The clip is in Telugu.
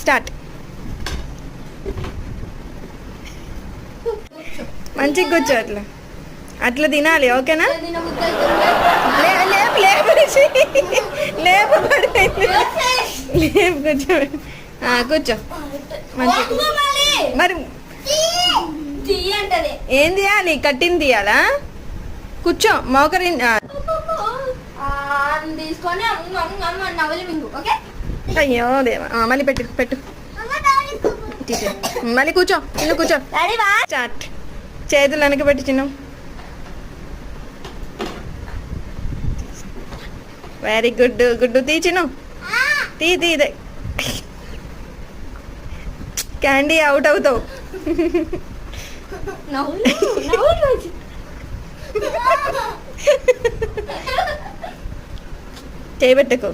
స్టార్ట్. మంచిగా కూర్చో. అట్లా అట్లా తినాలి, ఓకేనా? లేపు లేపు లేపు లేపు కూర్చో. కూర్చో మంచిగా. మరి ఏం తీయాలి? కట్టింది తీయాలా? కూర్చో మోకరి తీసుకొని అయ్యో దేవా. మళ్ళీ పెట్టు పెట్టు. మళ్ళీ కూర్చో చిన్న, కూర్చో. స్టార్ట్. చేతులు వెనక పెట్టి చిన్న. Very good. గుడ్డు తీ చిన్న, తీ తీ. క్యాండీ అవుట్ అవుతావు. చేయబెట్టకు.